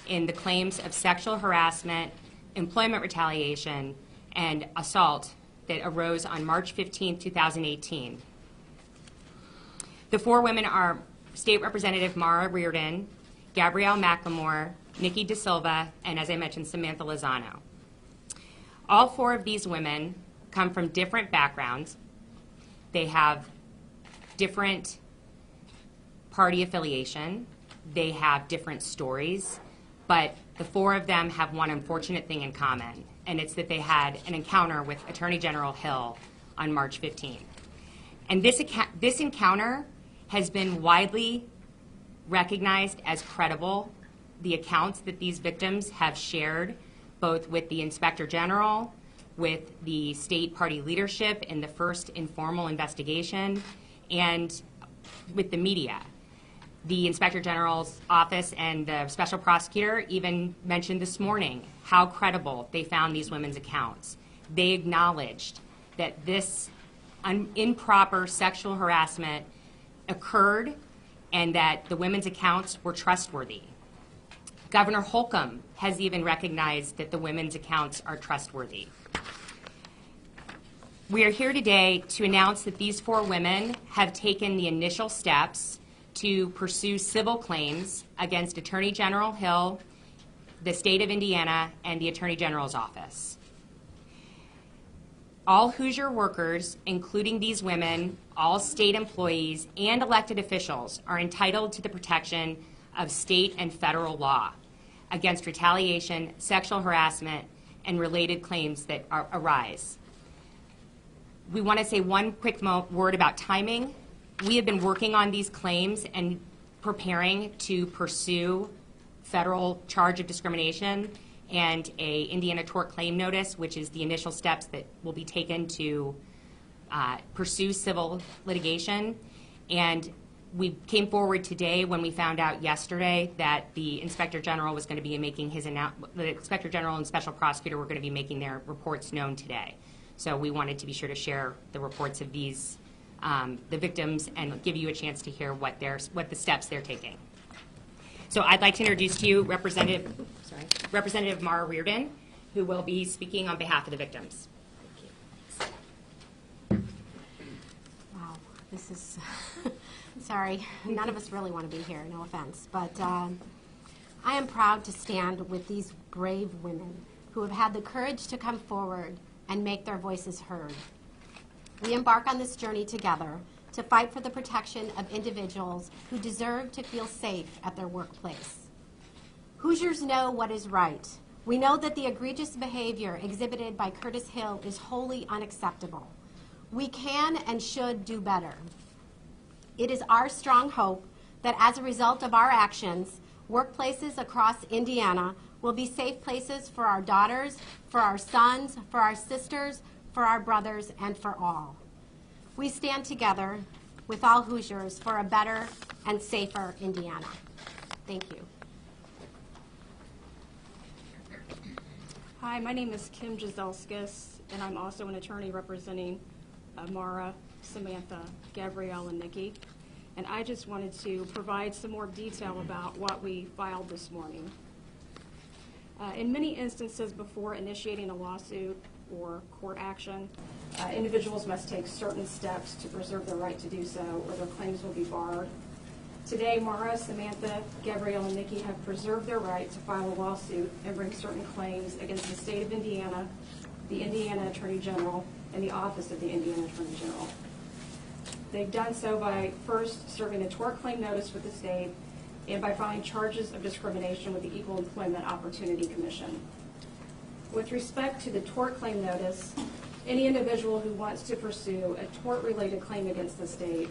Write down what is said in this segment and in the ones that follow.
in the claims of sexual harassment, employment retaliation, and assault that arose on March 15, 2018. The four women are State Representative Mara Reardon, Gabrielle McLemore, Nikki De Silva, and as I mentioned, Samantha Lozano. All four of these women come from different backgrounds. They have different party affiliation. They have different stories, but the four of them have one unfortunate thing in common, and it's that they had an encounter with Attorney General Hill on March 15. And this encounter has been widely recognized as credible. The accounts that these victims have shared, both with the Inspector General, with the state party leadership in the first informal investigation, and with the media. The Inspector General's office and the special prosecutor even mentioned this morning how credible they found these women's accounts. They acknowledged that this improper sexual harassment occurred and that the women's accounts were trustworthy. Governor Holcomb has even recognized that the women's accounts are trustworthy. We are here today to announce that these four women have taken the initial steps to pursue civil claims against Attorney General Hill, the state of Indiana, and the Attorney General's office. All Hoosier workers, including these women, all state employees, and elected officials are entitled to the protection of state and federal law against retaliation, sexual harassment, and related claims that arise. We want to say one quick word about timing. We have been working on these claims and preparing to pursue federal charge of discrimination and a Indiana tort claim notice, which is the initial steps that will be taken to pursue civil litigation. And we came forward today when we found out yesterday that the Inspector General was going to be making his the Inspector General and Special Prosecutor were going to be making their reports known today. So we wanted to be sure to share the reports of these, the victims, and give you a chance to hear what the steps they're taking. So I'd like to introduce to you Representative Mara Reardon, who will be speaking on behalf of the victims. Wow, this is, sorry, none of us really want to be here, no offense, but I am proud to stand with these brave women who have had the courage to come forward and make their voices heard. We embark on this journey together to fight for the protection of individuals who deserve to feel safe at their workplace. Hoosiers know what is right. We know that the egregious behavior exhibited by Curtis Hill is wholly unacceptable. We can and should do better. It is our strong hope that as a result of our actions, workplaces across Indiana will be safe places for our daughters, for our sons, for our sisters, for our brothers, and for all. We stand together with all Hoosiers for a better and safer Indiana. Thank you. Hi, my name is Kim Jazelskis, and I'm also an attorney representing Mara, Samantha, Gabrielle, and Nikki. And I just wanted to provide some more detail about what we filed this morning. In many instances before initiating a lawsuit or court action, individuals must take certain steps to preserve their right to do so, or their claims will be barred. Today, Mara, Samantha, Gabrielle, and Nikki have preserved their right to file a lawsuit and bring certain claims against the state of Indiana, the Indiana Attorney General, and the Office of the Indiana Attorney General. They've done so by first serving a tort claim notice with the state and by filing charges of discrimination with the Equal Employment Opportunity Commission. With respect to the tort claim notice, any individual who wants to pursue a tort-related claim against the state,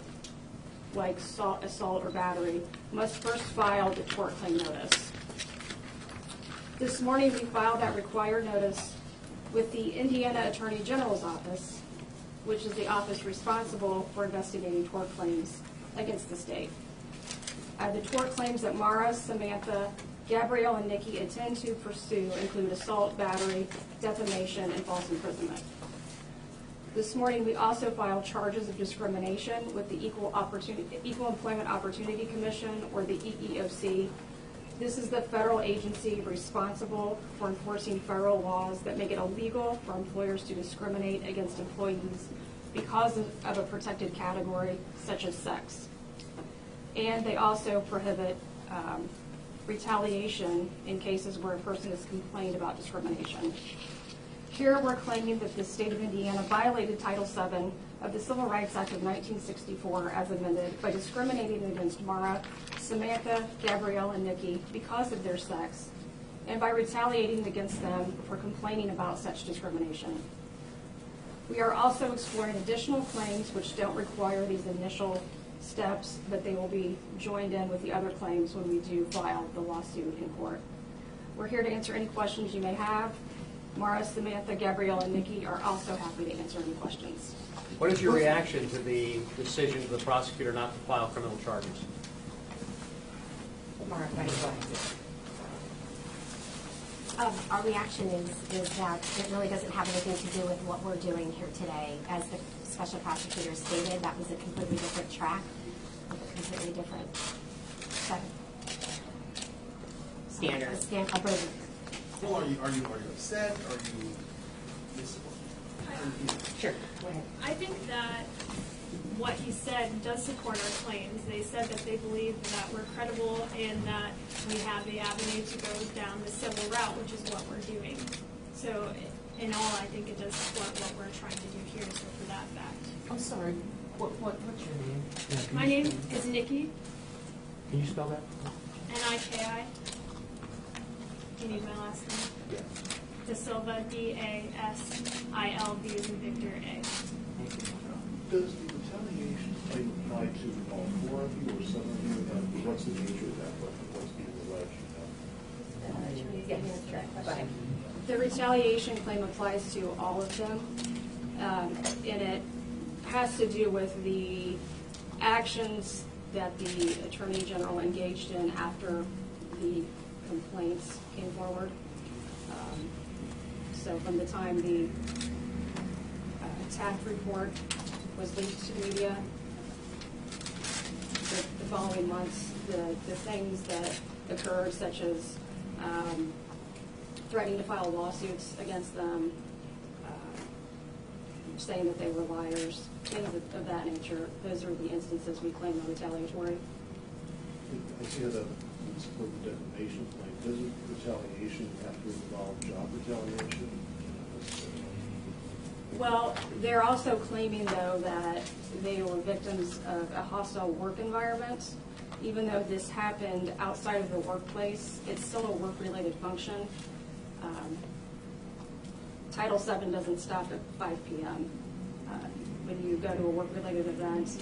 like assault or battery, must first file the tort claim notice. This morning we filed that required notice with the Indiana Attorney General's office, which is the office responsible for investigating tort claims against the state. The tort claims that Mara, Samantha, Gabrielle, and Nikki intend to pursue include assault, battery, defamation, and false imprisonment. This morning, we also filed charges of discrimination with the Equal Employment Opportunity Commission, or the EEOC, This is the federal agency responsible for enforcing federal laws that make it illegal for employers to discriminate against employees because of a protected category such as sex. And they also prohibit retaliation in cases where a person has complained about discrimination. Here we're claiming that the state of Indiana violated Title VII of the Civil Rights Act of 1964 as amended by discriminating against Mara, Samantha, Gabrielle, and Nikki because of their sex, and by retaliating against them for complaining about such discrimination. We are also exploring additional claims which don't require these initial steps, but they will be joined in with the other claims when we do file the lawsuit in court. We're here to answer any questions you may have. Mara, Samantha, Gabrielle, and Nikki are also happy to answer any questions. What is your reaction to the decision of the prosecutor not to file criminal charges? Mara, why don't you go ahead? Our reaction is that it really doesn't have anything to do with what we're doing here today. As the special prosecutor stated, that was a completely different track, a completely different set Standard. of burden. Well, are you upset? Are you disappointed? Sure, go ahead. I think that what he said does support our claims. They said that they believe that we're credible and that we have the avenue to go down the civil route, which is what we're doing. So in all, I think it does support what we're trying to do here, so for that fact. I'm sorry. What's your name? My name is Nikki, Can you spell that? N-I-K-I. Do you need my last name? Yeah. Da Silva, D-A-S-I-L-V as in Victor, A. Does the retaliation claim apply to all four of you or some of you? And what's the nature of that? What's being alleged? Yes, sure. Go ahead. The retaliation claim applies to all of them, and it has to do with the actions that the Attorney General engaged in after the complaints came forward. So from the time the Taft report was leaked to the media, the following months, the things that occurred, such as threatening to file lawsuits against them, saying that they were liars, things of that nature. Those are the instances we claim are retaliatory. I see that in support of the defamation claim. Doesn't retaliation have to involve job retaliation? Well, they're also claiming, though, that they were victims of a hostile work environment. Even though this happened outside of the workplace, it's still a work-related function. Title VII doesn't stop at 5 p.m. When you go to a work-related event,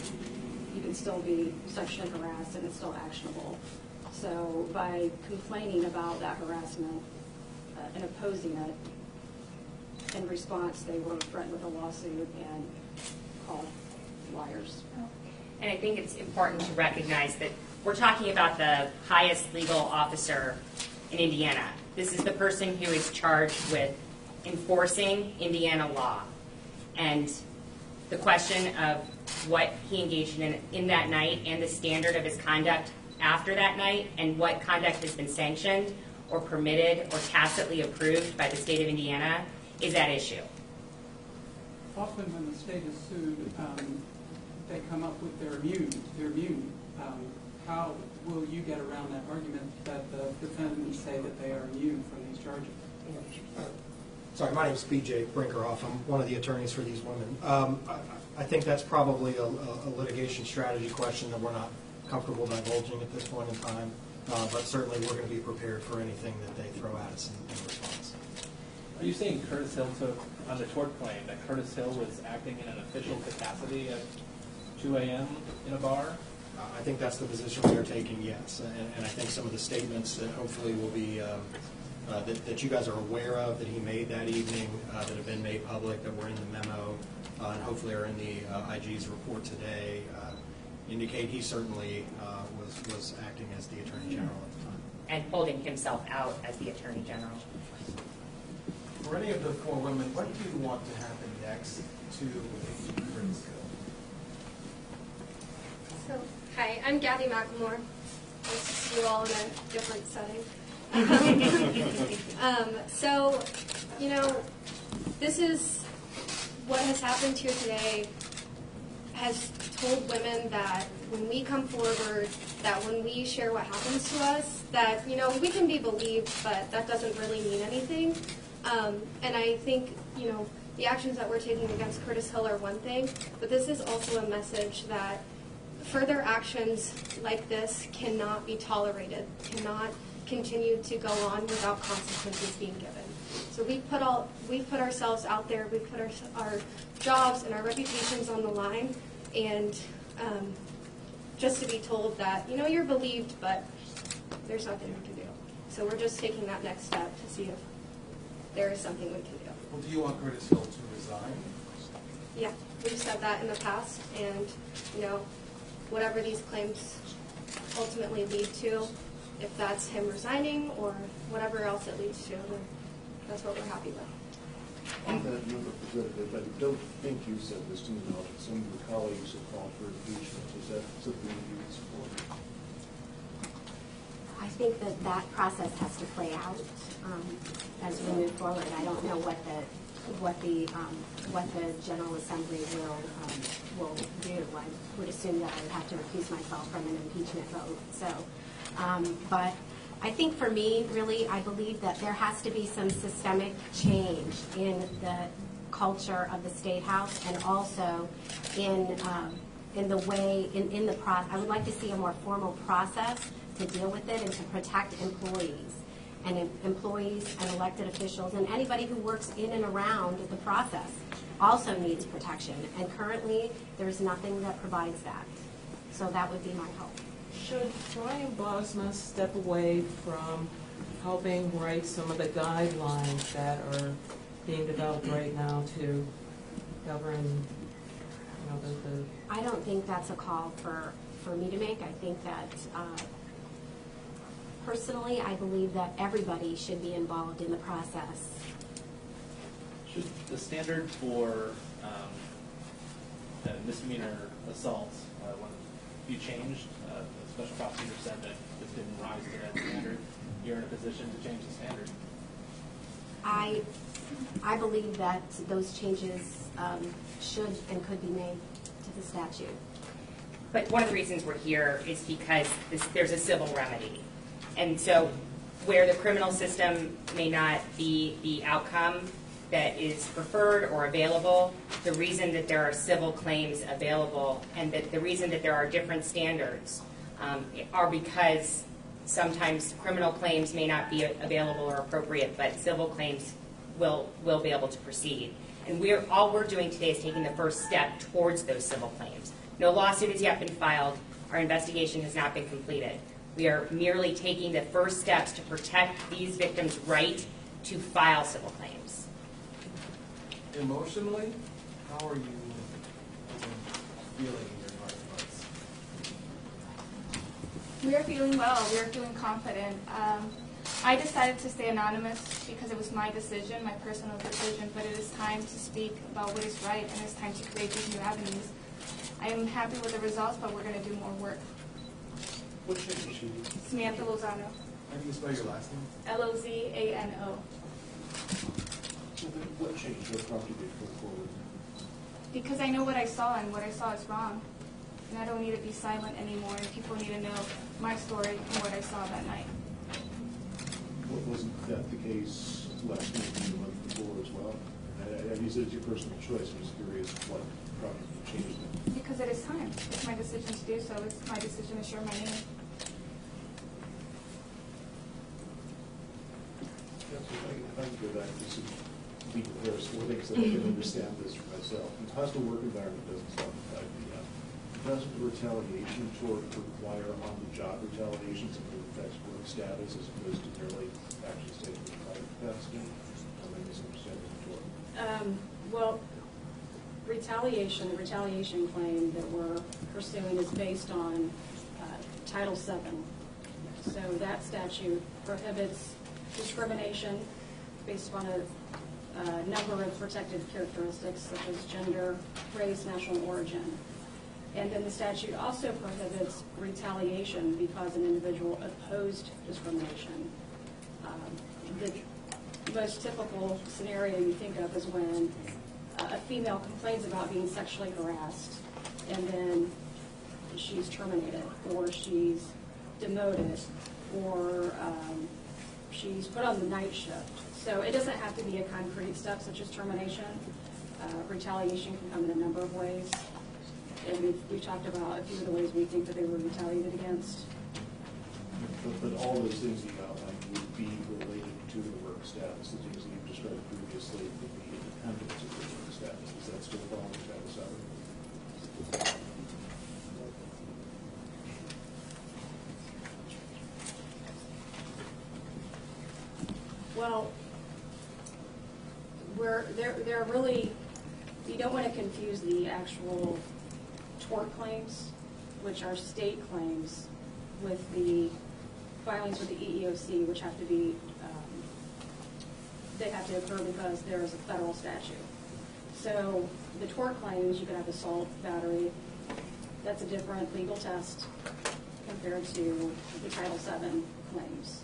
you can still be sexually harassed and it's still actionable. So by complaining about that harassment and opposing it, in response, they were threatened with a lawsuit and called liars. And I think it's important to recognize that we're talking about the highest legal officer in Indiana. This is the person who is charged with enforcing Indiana law. And the question of what he engaged in that night and the standard of his conduct after that night and what conduct has been sanctioned or permitted or tacitly approved by the state of Indiana is at issue. Often when the state is sued, they come up with they're immune. How will you get around that argument that the defendants say that they are immune from these charges? Sorry, my name is B.J. Brinkerhoff. I'm one of the attorneys for these women. I think that's probably a litigation strategy question that we're not comfortable divulging at this point in time, but certainly we're going to be prepared for anything that they throw at us in response. Are you saying Curtis Hill took, on the tort claim, that Curtis Hill was acting in an official capacity at 2 a.m. in a bar? I think that's the position we are taking, yes. And I think some of the statements that hopefully will be, that you guys are aware of, that he made that evening, that have been made public, that were in the memo, and hopefully are in the IG's report today, indicate he certainly was acting as the Attorney General at the time. And holding himself out as the Attorney General. For any of the four women, what do you want to happen next to Curtis Hill? So, hi, I'm Gabby McLemore. Nice to you all in a different setting. So, you know, this is what has happened here today has told women that when we come forward, that when we share what happens to us, that, you know, we can be believed, but that doesn't really mean anything. And I think, you know, the actions that we're taking against Curtis Hill are one thing, but this is also a message that further actions like this cannot be tolerated, cannot continue to go on without consequences being given. So we've put ourselves out there, we've put our jobs and our reputations on the line, and just to be told that, you know, you're believed, but there's nothing we can do. So we're just taking that next step to see if there is something we can do. Well, do you want Curtis Hill to resign? Yeah, we've said that in the past, and, you know, whatever these claims ultimately lead to, if that's him resigning or whatever else it leads to, then that's what we're happy with. On that number, Representative, I don't think you said this to me, but some of your colleagues have called for impeachment. Is that something you would support? I think that that process has to play out as we move forward. I don't know what the General Assembly will do. I would assume that I would have to recuse myself from an impeachment vote. So, but I think for me, really, I believe that there has to be some systemic change in the culture of the State House, and also in the way, in the process. I would like to see a more formal process to deal with it and to protect employees and elected officials and anybody who works in and around the process also needs protection. And currently, there's nothing that provides that. So that would be my hope. Should Brian Bosma step away from helping write some of the guidelines that are being developed right now to govern, you know, the I don't think that's a call for me to make. I think that personally, I believe that everybody should be involved in the process. Should the standard for misdemeanor assaults, when you changed, the special prosecutor said that this didn't rise to that standard, you're in a position to change the standard? I believe that those changes should and could be made to the statute. But one of the reasons we're here is because there's a civil remedy. And so where the criminal system may not be the outcome that is preferred or available, the reason that there are civil claims available and that the reason that there are different standards are because sometimes criminal claims may not be available or appropriate, but civil claims will be able to proceed. And all we're doing today is taking the first step towards those civil claims. No lawsuit has yet been filed. Our investigation has not been completed. We are merely taking the first steps to protect these victims' right to file civil claims. Emotionally, how are you feeling in your heart and hearts? We are feeling well. We are feeling confident. I decided to stay anonymous because it was my decision, my personal decision, but it is time to speak about what is right, and it's time to create these new avenues. I am happy with the results, but we're going to do more work. What changed you? Samantha Lozano. How do you spell your last name? Lozano. So then what changed? What prompted you to go forward? Because I know what I saw, and what I saw is wrong. And I don't need to be silent anymore, and people need to know my story and what I saw that night. Wasn't that the case last week and the month before as well? I mean, it's your personal choice. I'm just curious what prompted you to change it. Because it is time. It's my decision to do so. It's my decision to share my name. If I can go back to some legal things that I can understand this for myself. The hostile work environment doesn't stop at 5 p.m. Doesn't the retaliation toward require on-the-job retaliation simply affects work status as opposed to merely actions taken in private capacity? Am I misunderstanding the tort? Well, the retaliation claim that we're pursuing is based on Title VII. So that statute prohibits discrimination based upon a number of protected characteristics such as gender, race, national origin. And then the statute also prohibits retaliation because an individual opposed discrimination. The most typical scenario you think of is when a female complains about being sexually harassed, and then she's terminated, or she's demoted, or she's put on the night shift. So it doesn't have to be a concrete step such as termination. Retaliation can come in a number of ways. And we've talked about a few of the ways we think that they were retaliated against. But all those things you outlined would be related to the work status, the things that you've described previously would be independent of the work status. Does that still fall under Title VII? Well, they're really, you don't want to confuse the actual tort claims, which are state claims, with the filings with the EEOC, which have to be, they have to occur because there is a federal statute. So the tort claims, you could have assault, battery. That's a different legal test compared to the Title VII claims.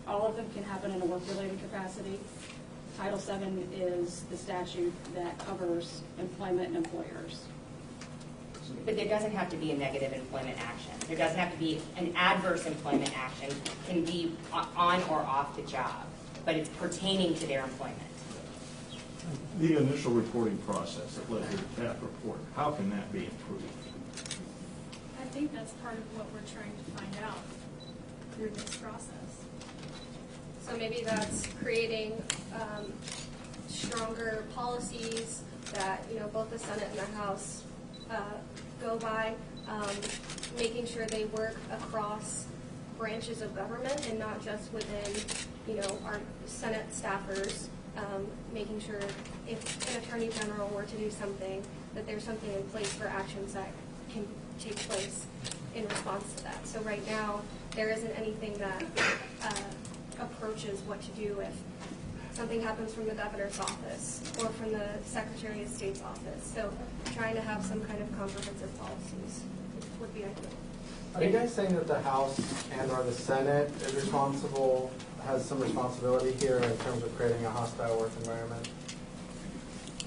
All of them can happen in a work-related capacity. Title VII is the statute that covers employment and employers. But there doesn't have to be a negative employment action. There doesn't have to be an adverse employment action. It can be on or off the job, but it's pertaining to their employment. The initial reporting process that led to the TAP report, how can that be improved? I think that's part of what we're trying to find out through this process. So maybe that's creating stronger policies that, you know, both the Senate and the House go by, making sure they work across branches of government and not just within, you know, our Senate staffers, making sure if an Attorney General were to do something, that there's something in place for actions that can take place in response to that. So right now, there isn't anything that approaches what to do if something happens from the governor's office or from the Secretary of State's office. So trying to have some kind of comprehensive policies would be ideal. Are you guys saying that the House and or the Senate is responsible, has some responsibility here in terms of creating a hostile work environment?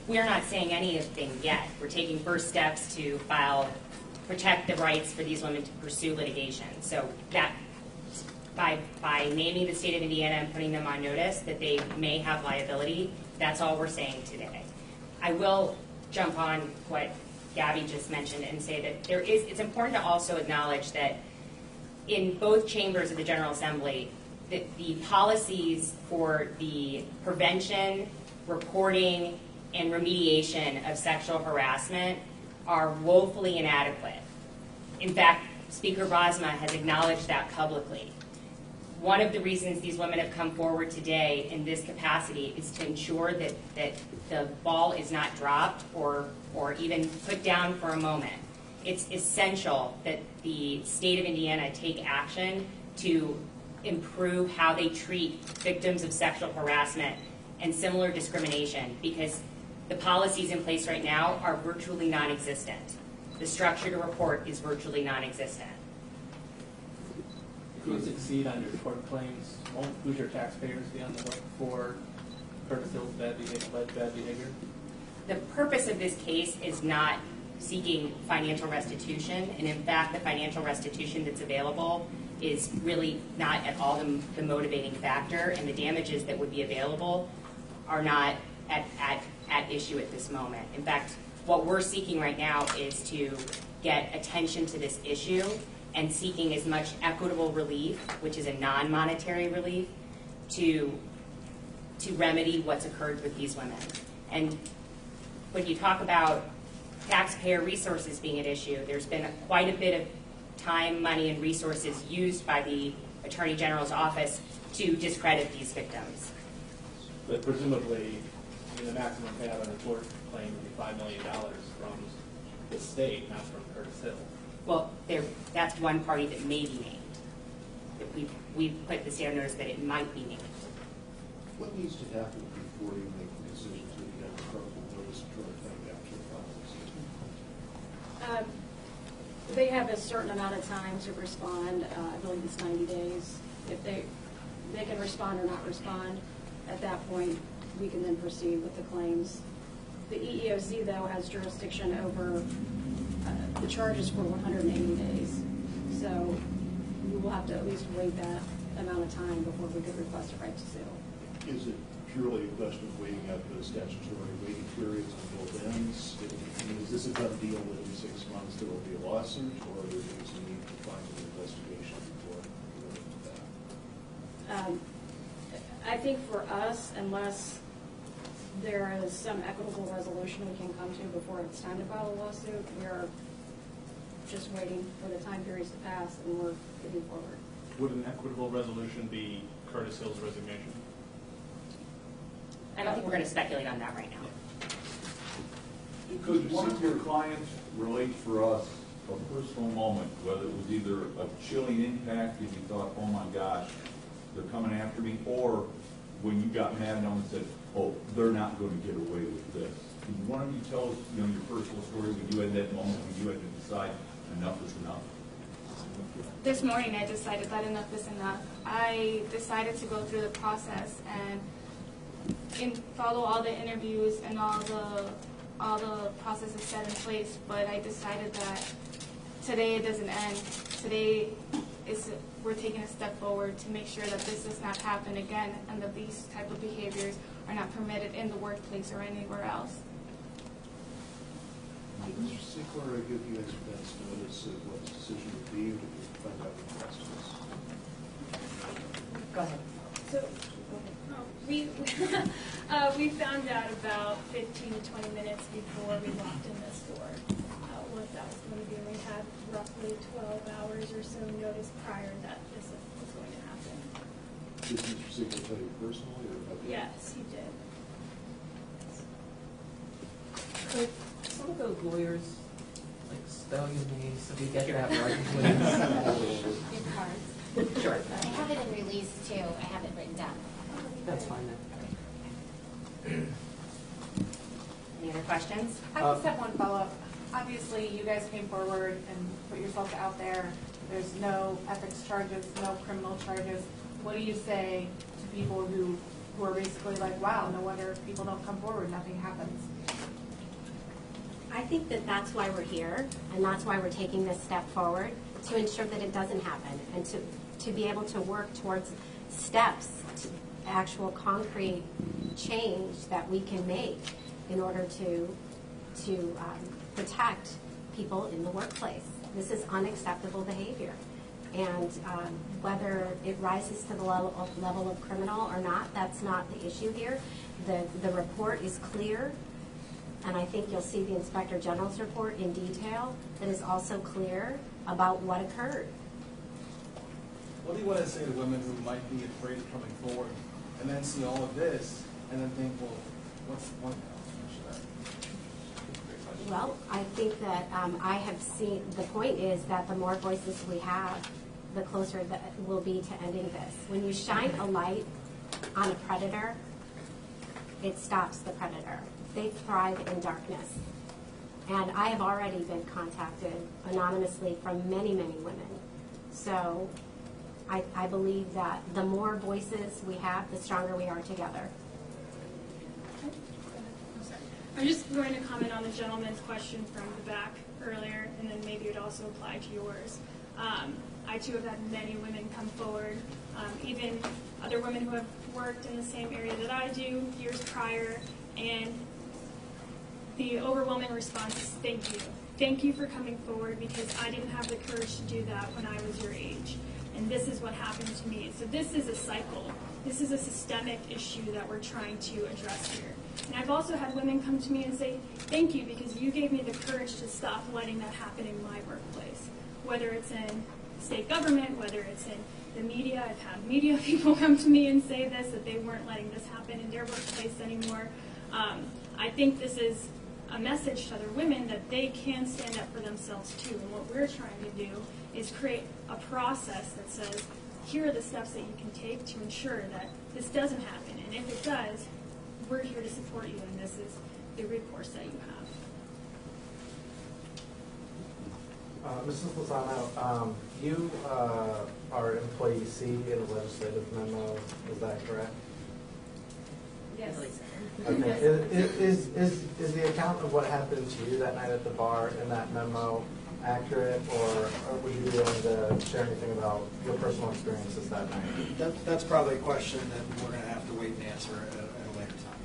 We're not saying anything yet. We're taking first steps to protect the rights for these women to pursue litigation. So that by naming the state of Indiana and putting them on notice that they may have liability, that's all we're saying today. I will jump on what Gabby just mentioned and say that it's important to also acknowledge that in both chambers of the General Assembly, that the policies for the prevention, reporting, and remediation of sexual harassment are woefully inadequate. In fact, Speaker Bosma has acknowledged that publicly. One of the reasons these women have come forward today in this capacity is to ensure that the ball is not dropped or even put down for a moment. It's essential that the state of Indiana take action to improve how they treat victims of sexual harassment and similar discrimination, because the policies in place right now are virtually non-existent. The structure to report is virtually non-existent. If you succeed on your tort claims, won't Hoosier taxpayers be on the hook for Curtis Hill's bad behavior? The purpose of this case is not seeking financial restitution, and in fact, the financial restitution that's available is really not at all the motivating factor, and the damages that would be available are not at issue at this moment. In fact, what we're seeking right now is to get attention to this issue and seeking as much equitable relief, which is a non-monetary relief, to remedy what's occurred with these women. And when you talk about taxpayer resources being at issue, there's been quite a bit of time, money, and resources used by the Attorney General's office to discredit these victims. But presumably, the maximum payout on a tort claim would be $5 million from the state, not from Curtis Hill. Well, that's one party that may be named. We've put the state on notice that it might be named. What needs to happen before you make the decision to get a credible notice to try to take action? They have a certain amount of time to respond. I believe it's 90 days. If they can respond or not respond, at that point, we can then proceed with the claims. The EEOC, though, has jurisdiction over the charges for 180 days. So we will have to at least wait that amount of time before we could request a right to sue. Is it purely a question of waiting out the statutory waiting periods on both ends? Is this a done deal within 6 months there will be a lawsuit, or there is a need to find an investigation before that? I think for us, unless there is some equitable resolution we can come to before it's time to file a lawsuit, we are just waiting for the time periods to pass, and we're moving forward. Would an equitable resolution be Curtis Hill's resignation? I don't think we're going to speculate on that right now. Could one of your clients relate for us a personal moment, whether it was either a chilling impact and you thought, oh my gosh, they're coming after me, or when you got mad at them and said, oh, they're not going to get away with this? Can one of you tell us, your personal story when you had that moment when you had to decide enough is enough? This morning I decided that enough is enough. I decided to go through the process and follow all the interviews and all the processes set in place, but I decided that today it doesn't end. Today we're taking a step forward to make sure that this does not happen again and that these type of behaviors are not permitted in the workplace or anywhere else. Mr. Sickler, I give you guys advance notice of what the decision would be, or did you find out the questions? Go ahead. So, we found out about 15 to 20 minutes before we walked in this door what that was going to be. We had roughly 12 hours or so notice prior that this was going to happen. Did Mr. Sickler tell you personally, or about the Yes, he did. Could some of those lawyers spell your name so we get that right, please? It's hard. Sure. I have it in release too. I have it written down. That's fine then. Any other questions? I just have one follow-up. Obviously, you guys came forward and put yourself out there. There's no ethics charges, no criminal charges. What do you say to people who are basically like, wow, no wonder people don't come forward, nothing happens? I think that that's why we're here, and that's why we're taking this step forward, to ensure that it doesn't happen, and to be able to work towards steps, actual concrete change that we can make in order to protect people in the workplace. This is unacceptable behavior. And whether it rises to the level of criminal or not, that's not the issue here. The report is clear, and I think you'll see the Inspector General's report in detail that is also clear about what occurred. What do you want to say to women who might be afraid of coming forward and then see all of this and then think, well, what's the point now? Well, I think that I have seen, the point is that the more voices we have, the closer that we'll be to ending this. When you shine a light on a predator, it stops the predator. They thrive in darkness. And I have already been contacted anonymously from many, many women. So I believe that the more voices we have, the stronger we are together. I'm just going to comment on the gentleman's question from the back earlier, and then maybe it would also apply to yours. I too have had many women come forward, even other women who have worked in the same area that I do years prior, and the overwhelming response is thank you. Thank you for coming forward, because I didn't have the courage to do that when I was your age. And this is what happened to me. So this is a cycle. This is a systemic issue that we're trying to address here. And I've also had women come to me and say, thank you, because you gave me the courage to stop letting that happen in my workplace. Whether it's in state government, whether it's in the media. I've had media people come to me and say this, that they weren't letting this happen in their workplace anymore. I think this is a message to other women that they can stand up for themselves too. And what we're trying to do is create a process that says, here are the steps that you can take to ensure that this doesn't happen. And if it does, we're here to support you, and this is the recourse that you have. Mrs. Lozano, you are employee C in the legislative memo, is that correct? Yes. Okay. Is the account of what happened to you that night at the bar in that memo accurate, or would you be willing to share anything about your personal experiences that night? That's probably a question that we're going to have to wait and answer at a later time.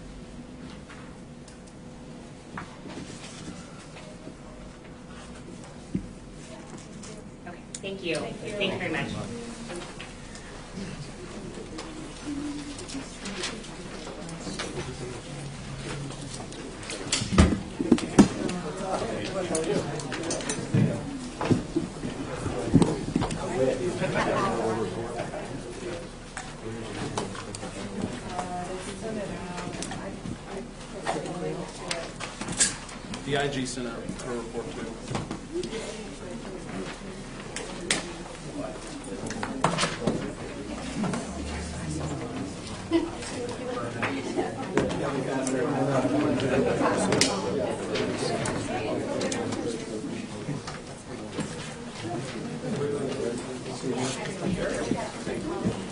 Okay, thank you. Thank you very much. The IG sent out a report too. Thank you.